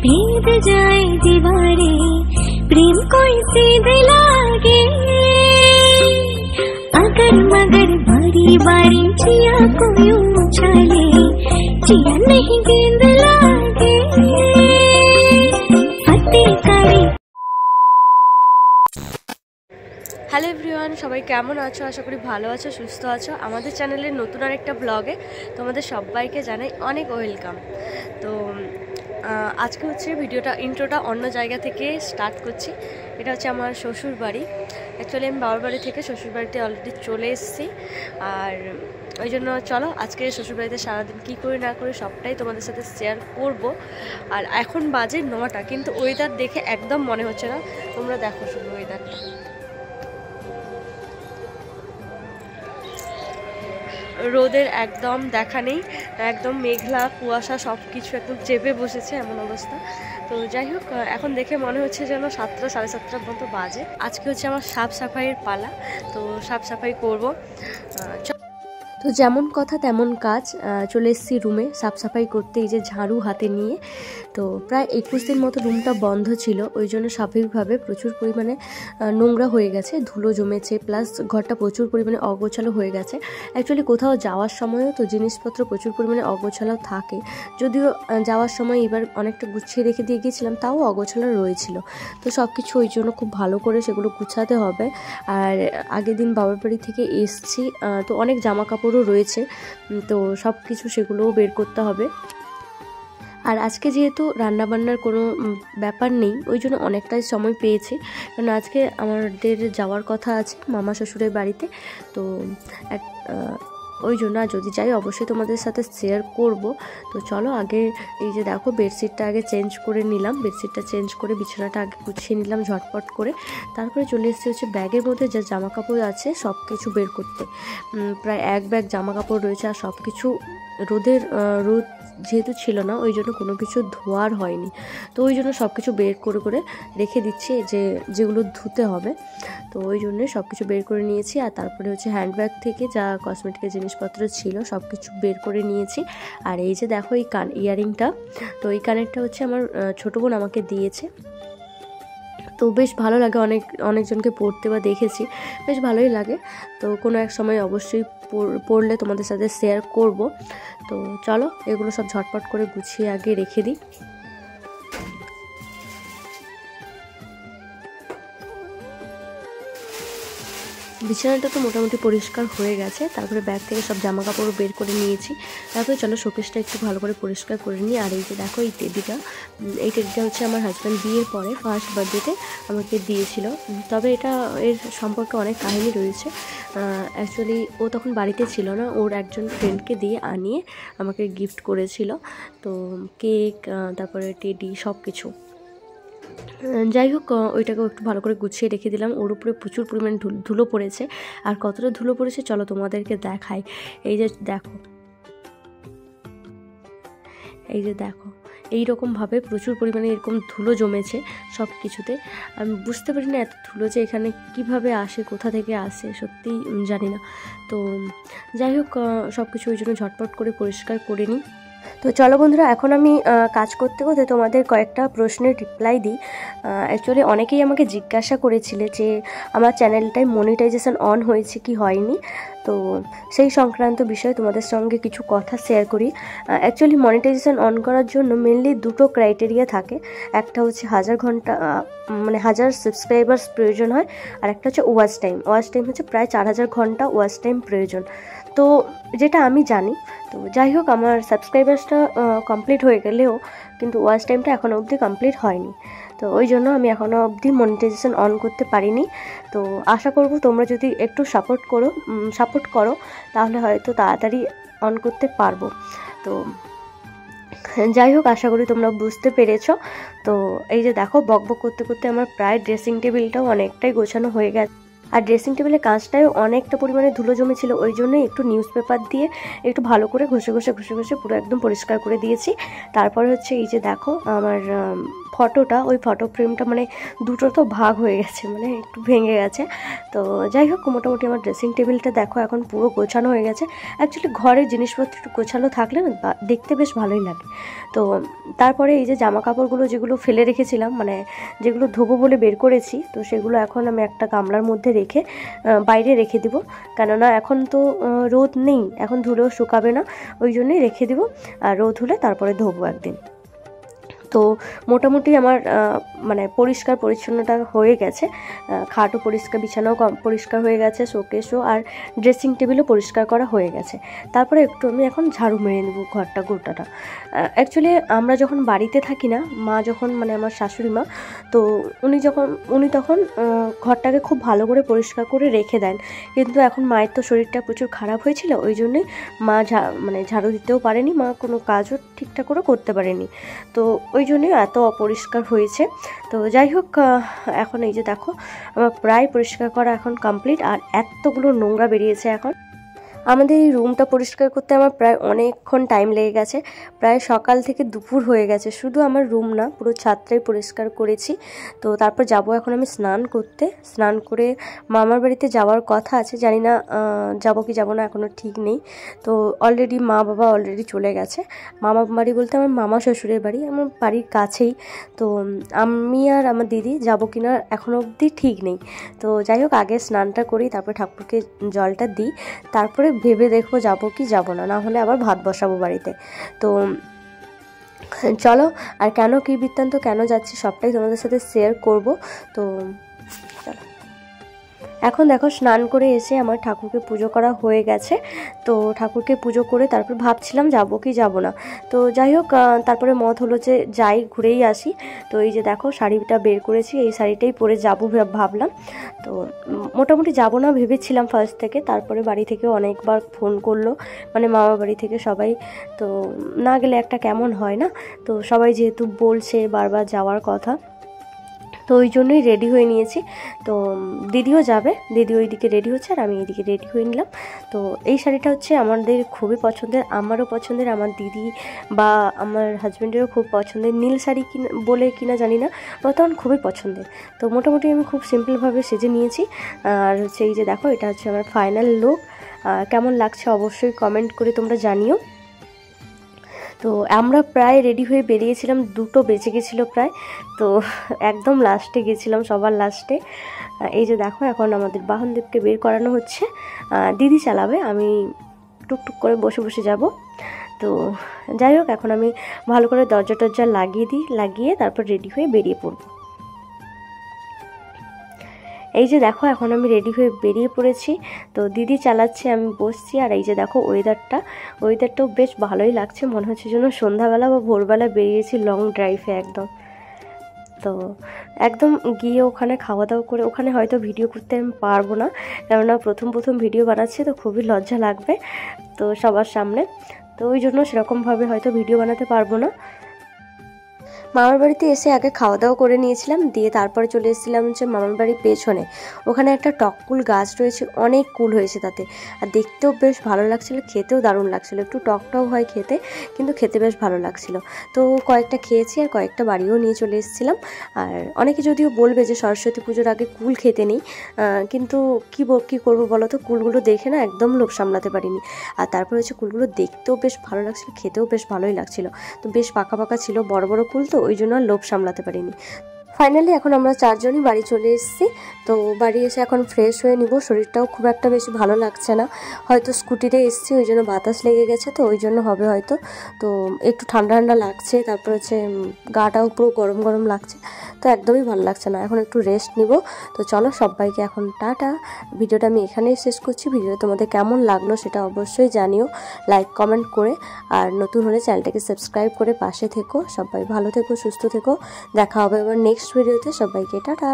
भेद जाए दीवारें, प्रेम कोई सीधे लागे। अगर मगर बारी बारी जिया को यूं उछाले, जिया नहीं गेंद लागे। फतेह करे। হ্যালো এভরিওয়ান, সবাই কেমন আছো? আশা করি ভালো আছো, সুস্থ আছো। আমাদের চ্যানেলের নতুন আরেকটা ব্লগে তোমাদের সবাইকে জানাই অনেক ওয়েলকাম। তো আজকে হচ্ছে ভিডিওটা ইন্ট্রোটা অন্য জায়গা থেকে স্টার্ট করছি। এটা হচ্ছে আমার শ্বশুর বাড়ি। অ্যাকচুয়ালি আমি বাবার বাড়ি থেকে শ্বশুর বাড়িতে অলরেডি চলে এসেছি, আর ওই জন্য চলো আজকে শ্বশুরবাড়িতে সারাদিন কী করি না করি সবটাই তোমাদের সাথে শেয়ার করব। আর এখন বাজে 9টা, কিন্তু ওয়েদার দেখে একদম মনে হচ্ছে না। তোমরা দেখো শুধু ওয়েদারটা, রোদের একদম দেখা নেই, একদম মেঘলা কুয়াশা সব কিছু একদম চেপে বসেছে, এমন অবস্থা। তো যাই হোক, এখন দেখে মনে হচ্ছে যেন 7টা সাড়ে 7টার মতো বাজে। আজকে হচ্ছে আমার সাফ সাফাইয়ের পালা, তো সাফ সাফাই করবো। তো যেমন কথা তেমন কাজ, চলে এসেছি রুমে সাফ সাফাই করতে, এই যে ঝাড়ু হাতে নিয়ে। তো প্রায় 21 দিন মতো রুমটা বন্ধ ছিল, ওই জন্য স্বাভাবিকভাবে প্রচুর পরিমাণে নোংরা হয়ে গেছে, ধুলো জমেছে, প্লাস ঘরটা প্রচুর পরিমাণে অগোছালো হয়ে গেছে। অ্যাকচুয়ালি কোথাও যাওয়ার সময়ও তো জিনিসপত্র প্রচুর পরিমাণে অগোছালো থাকে, যদিও যাওয়ার সময় এবার অনেকটা গুছিয়ে রেখে দিয়ে গিয়েছিলাম, তাও অগোছালো রয়েছিল। তো সব কিছু ওই জন্য খুব ভালো করে সেগুলো গুছাতে হবে। আর আগের দিন বাবার বাড়ি থেকে এসছি, তো অনেক জামা কাপড় রয়েছে, তো সব কিছু সেগুলোও বের করতে হবে। আর আজকে যেহেতু রান্নাবান্নার কোনো ব্যাপার নেই, ওই জন্য অনেকটাই সময় পেয়েছি, কারণ আজকে আমাদের যাওয়ার কথা আছে মামা শ্বশুরের বাড়িতে। তো ওই জন্য যদি যাই অবশ্যই তোমাদের সাথে শেয়ার করব। তো চলো আগে এই যে দেখো বেডশিটটা আগে চেঞ্জ করে নিলাম, বেডশিটটা চেঞ্জ করে বিছানাটা আগে গুছিয়ে নিলাম ঝটপট করে। তারপরে চলে এসেছি হচ্ছে ব্যাগের মধ্যে যা জামা কাপড় আছে সব কিছু বের করতে। প্রায় এক ব্যাগ জামা কাপড় রয়েছে, আর সব কিছু রোদ যেহেতু ছিল না, ওই জন্য কোনো কিছু ধোয়ার হয়নি। তো ওই জন্য সব কিছু বের করে করে রেখে দিচ্ছি, যেগুলো ধুতে হবে। তো ওই জন্যে সব কিছু বের করে নিয়েছি। আর তারপরে হচ্ছে হ্যান্ডব্যাগ থেকে যা কসমেটিকের জিনিসপত্র ছিল সব কিছু বের করে নিয়েছি। আর এই যে দেখো এই ইয়ারিংটা, তো এই কানেরটা হচ্ছে আমার ছোটো বোন আমাকে দিয়েছে। তো বেশ ভালো লাগে, অনেকজনকে পড়তে বা দেখেছি, বেশ ভালোই লাগে। তো কোনো এক সময় অবশ্যই পড়লে তোমাদের সাথে শেয়ার করব। তো চলো এগুলো সব ঝটপট করে গুছিয়ে আগে রেখে দিই। বিছানাটা তো মোটামুটি পরিষ্কার হয়ে গেছে। তারপরে ব্যাগ থেকে সব জামা কাপড়ও বের করে নিয়েছি। তারপরে চলো শোকেসটা একটু ভালো করে পরিষ্কার করে নিই। আর এই যে দেখো এই টেডিটা হচ্ছে আমার হাজব্যান্ড বিয়ের পরে ফার্স্ট বার্থডেতে আমাকে দিয়েছিল। তবে এর সম্পর্কে অনেক কাহিনী রয়েছে। অ্যাকচুয়ালি ও তখন বাড়িতে ছিল না, ওর একজন ফ্রেন্ডকে দিয়ে আনিয়ে আমাকে গিফট করেছিল। তো কেক, তারপরে টেডি সব কিছু। যাই হোক, ওইটাকেও একটু ভালো করে গুছিয়ে রেখে দিলাম। ওর উপরে প্রচুর পরিমাণে ধুলো পড়েছে, আর কতটা ধুলো পড়েছে চলো তোমাদেরকে দেখাই। এই যে দেখো এইরকমভাবে প্রচুর পরিমাণে এরকম ধুলো জমেছে সব কিছুতে। আমি বুঝতে পারি না এত ধুলো যে এখানে কিভাবে আসে, কোথা থেকে আসে, সত্যিই জানি না। তো যাই হোক, সব কিছু ওই জন্য ঝটপট করে পরিষ্কার করে নিই। তো চলো বন্ধুরা, এখন আমি কাজ করতে করতে তোমাদের কয়েকটা প্রশ্নের রিপ্লাই দিই। অ্যাকচুয়ালি অনেকেই আমাকে জিজ্ঞাসা করেছিলে যে আমার চ্যানেলটায় মনিটাইজেশন অন হয়েছে কি হয়নি। তো সেই সংক্রান্ত বিষয়ে তোমাদের সঙ্গে কিছু কথা শেয়ার করি। অ্যাকচুয়ালি মনিটাইজেশন অন করার জন্য মেনলি দুটো ক্রাইটেরিয়া থাকে। একটা হচ্ছে 1000 ঘন্টা, মানে 1000 সাবস্ক্রাইবার্স প্রয়োজন হয়, আর একটা হচ্ছে ওয়াচ টাইম হচ্ছে প্রায় 4000 ঘন্টা ওয়াচ টাইম প্রয়োজন। তো যেটা আমি জানি, তো যাই হোক আমার সাবস্ক্রাইবার্সটা কমপ্লিট হয়ে গেলেও কিন্তু ওয়াচ টাইমটা এখনও অবধি কমপ্লিট হয়নি। তো ওই জন্য আমি এখনও অবধি মনিটাইজেশন অন করতে পারিনি। তো আশা করব তোমরা যদি একটু সাপোর্ট করো তাহলে হয়তো তাড়াতাড়ি অন করতে পারবো। তো যাই হোক, আশা করি তোমরা বুঝতে পেরেছো। তো এই যে দেখো বকবক করতে করতে আমার প্রায় ড্রেসিং টেবিলটাও অনেকটাই গোছানো হয়ে গেছে। আর ড্রেসিং টেবিলের কাঁচটায় অনেকটা পরিমাণে ধুলো জমেছিল, ওই জন্যই একটু নিউজ পেপার দিয়ে একটু ভালো করে ঘষে পুরো একদম পরিষ্কার করে দিয়েছি। তারপরে হচ্ছে এই যে দেখো আমার ফটোটা, ওই ফটো ফ্রেমটা মানে দুটো তো ভাগ হয়ে গেছে, মানে একটু ভেঙে গেছে। তো যাই হোক, মোটামুটি আমার ড্রেসিং টেবিলটা দেখো এখন পুরো গোছানো হয়ে গেছে। অ্যাকচুয়ালি ঘরের জিনিসপত্র একটু গোছানো থাকলে না দেখতে বেশ ভালোই লাগে। তো তারপরে এই যে জামা কাপড়গুলো যেগুলো ফেলে রেখেছিলাম, মানে যেগুলো ধোবো বলে বের করেছি, তো সেগুলো এখন আমি একটা গামলার মধ্যে রেখে বাইরে রেখে দিব, কেননা এখন তো রোদ নেই, এখন ধুলেও শুকাবে না, ওই জন্যই রেখে দিব। আর রোদ হলে তারপরে ধোবো একদিন। তো মোটামুটি আমার মানে পরিষ্কার পরিচ্ছন্নতা হয়ে গেছে, খাটও পরিষ্কার, বিছানাও পরিষ্কার হয়ে গেছে, শোকেসও আর ড্রেসিং টেবিলও পরিষ্কার করা হয়ে গেছে। তারপরে একটু আমি এখন ঝাড়ু মেরে নেব ঘরটা গোটাটা। অ্যাকচুয়ালি আমরা যখন বাড়িতে থাকি না, মা যখন মানে আমার শাশুড়ি মা, তো উনি তখন ঘরটাকে খুব ভালো করে পরিষ্কার করে রেখে দেন। কিন্তু এখন মায়ের তো শরীরটা প্রচুর খারাপ হয়েছিল, ওই জন্যই মা মানে ঝাড়ু দিতেও পারেনি, মা কোনো কাজও ঠিকঠাক করে করতে পারেনি, তো ওই জন্যই এত অপরিষ্কার হয়েছে। তো যাই হোক, এখন এই যে দেখো আমার প্রায় পরিষ্কার করা এখন কমপ্লিট। আর এতগুলো নোংরা বেরিয়েছে এখন। আমাদের এই রুমটা পরিষ্কার করতে আমার প্রায় অনেকক্ষণ টাইম লেগে গেছে, প্রায় সকাল থেকে দুপুর হয়ে গেছে। শুধু আমার রুম না, পুরো ছাদটাই পরিষ্কার করেছি। তো তারপর যাব এখন আমি স্নান করতে। স্নান করে মামার বাড়িতে যাওয়ার কথা আছে, জানি না যাব কি যাব না, এখনও ঠিক নেই। তো অলরেডি মা বাবা অলরেডি চলে গেছে। মামা বাড়ি বলতে আমার মামা শ্বশুরের বাড়ি, আমার বাড়ির কাছেই। তো আমি আর আমার দিদি যাব কিনা এখনও অবধি ঠিক নেই। তো যাই হোক, আগে স্নানটা করি, তারপরে ঠাকুরকে জলটা দিই, তারপরে ভেবে দেখবো যাবো কি যাব না, না হলে আবার ভাত বসাবো বাড়িতে। তো চলো, আর কেন কী বৃত্তান্ত, কেন যাচ্ছি সবটাই তোমাদের সাথে শেয়ার করব। তো চলো, এখন দেখো স্নান করে এসে আমার ঠাকুরকে পুজো করা হয়ে গেছে। তো ঠাকুরকে পুজো করে তারপর ভাবছিলাম যাবো কি যাব না। তো যাই হোক, তারপরে মত হলো যে যাই, ঘুরেই আসি। তো এই যে দেখো শাড়িটা বের করেছি, এই শাড়িটাই পরে যাবো ভাবলাম। তো মোটামুটি যাব না ভেবেছিলাম ফার্স্ট থেকে, তারপরে বাড়ি থেকে অনেকবার ফোন করলো, মানে মামা বাড়ি থেকে সবাই। তো না গেলে একটা কেমন হয় না, তো সবাই যেহেতু বলছে বারবার যাওয়ার কথা, তো ওই জন্যই রেডি হয়ে নিয়েছি। তো দিদিও যাবে, দিদি ওইদিকে রেডি হচ্ছে আর আমি এইদিকে রেডি হয়ে নিলাম। তো এই শাড়িটা হচ্ছে আমাদের খুবই পছন্দের, আমারও পছন্দের, আমার দিদি বা আমার হাজব্যান্ডেরও খুব পছন্দের। নীল শাড়ি বলে কিনা জানি না, বর্তমান খুবই পছন্দের। তো মোটামুটি আমি খুব সিম্পলভাবে সেজে নিয়েছি। আর হচ্ছে এই যে দেখো, এটা হচ্ছে আমার ফাইনাল লুক। কেমন লাগছে অবশ্যই কমেন্ট করে তোমরা জানিও। তো আমরা প্রায় রেডি হয়ে বেরিয়েছিলাম, 2টো বেজে গেছিলো প্রায়। তো একদম লাস্টে গেছিলাম, সবার লাস্টে। এই যে দেখো, এখন আমাদের বাহনদেবকে বের করানো হচ্ছে, দিদি চালাবে, আমি টুকটুক করে বসে বসে যাব। তো যাই হোক, এখন আমি ভালো করে দরজা টরজা লাগিয়ে তারপর রেডি হয়ে বেরিয়ে পড়ব। এই যে দেখো, এখন আমি রেডি হয়ে বেরিয়ে পড়েছি। তো দিদি চালাচ্ছে, আমি বসছি। আর এই যে দেখো ওয়েদারটাও বেশ ভালোই লাগছে, মনে হচ্ছে যেন সন্ধ্যাবেলা বা ভোরবেলা বেরিয়েছি লং ড্রাইভে একদম। তো একদম গিয়ে ওখানে খাওয়া দাওয়া করে, ওখানে হয়তো ভিডিও করতে আমি পারবো না, কেননা প্রথম ভিডিও বানাচ্ছি, তো খুবই লজ্জা লাগবে তো সবার সামনে। তো ওই জন্য সেরকমভাবে হয়তো ভিডিও বানাতে পারবো না। মামার বাড়িতে এসে আগে খাওয়া দাওয়া করে নিয়েছিলাম, দিয়ে তারপরে চলে এসেছিলাম হচ্ছে মামার বাড়ির পেছনে। ওখানে একটা টককুল গাছ রয়েছে, অনেক কুল হয়েছে তাতে, আর দেখতেও বেশ ভালো লাগছিল, খেতেও দারুণ লাগছিল। একটু টকটাও হয় খেতে, কিন্তু খেতে বেশ ভালো লাগছিল। তো কয়েকটা খেয়েছি আর কয়েকটা বাড়িও নিয়ে চলে এসেছিলাম। আর অনেকে যদিও বলবে যে সরস্বতী পুজোর আগে কুল খেতে নেই, কিন্তু কী করবো বলো তো, কুলগুলো দেখে না একদম লোভ সামলাতে পারিনি। আর তারপর হচ্ছে কুলগুলো দেখতেও বেশ ভালো লাগছিল, খেতেও বেশ ভালোই লাগছিল। তো বেশ পাকা পাকা ছিল, বড় বড় কুল, তো ওই জন্য আর লোভ সামলাতে পারিনি। ফাইনালি এখন আমরা 4 জনই বাড়ি চলে এসেছি। তো বাড়ি এসে এখন ফ্রেশ হয়ে নিব, শরীরটাও খুব একটা বেশি ভালো লাগছে না, হয়তো স্কুটিতে এসেছি ওই জন্য বাতাস লেগে গেছে, তো ওই জন্য হবে হয়তো। তো একটু ঠান্ডা ঠান্ডা লাগছে, তারপর হচ্ছে গাটাও পুরো গরম গরম লাগছে, তো একদমই ভালো লাগছে না, এখন একটু রেস্ট নিব। তো চলো সবাইকে এখন টাটা। ভিডিওটা আমি এখানেই শেষ করছি। ভিডিওটা তোমাদের কেমন লাগলো সেটা অবশ্যই জানিও, লাইক কমেন্ট করে। আর নতুন হলে চ্যানেলটাকে সাবস্ক্রাইব করে পাশে থেকো। সবাই ভালো থেকো, সুস্থ থেকো, দেখা হবে আবার নেক্সট ভিডিওতে। সবাইকে টাটা।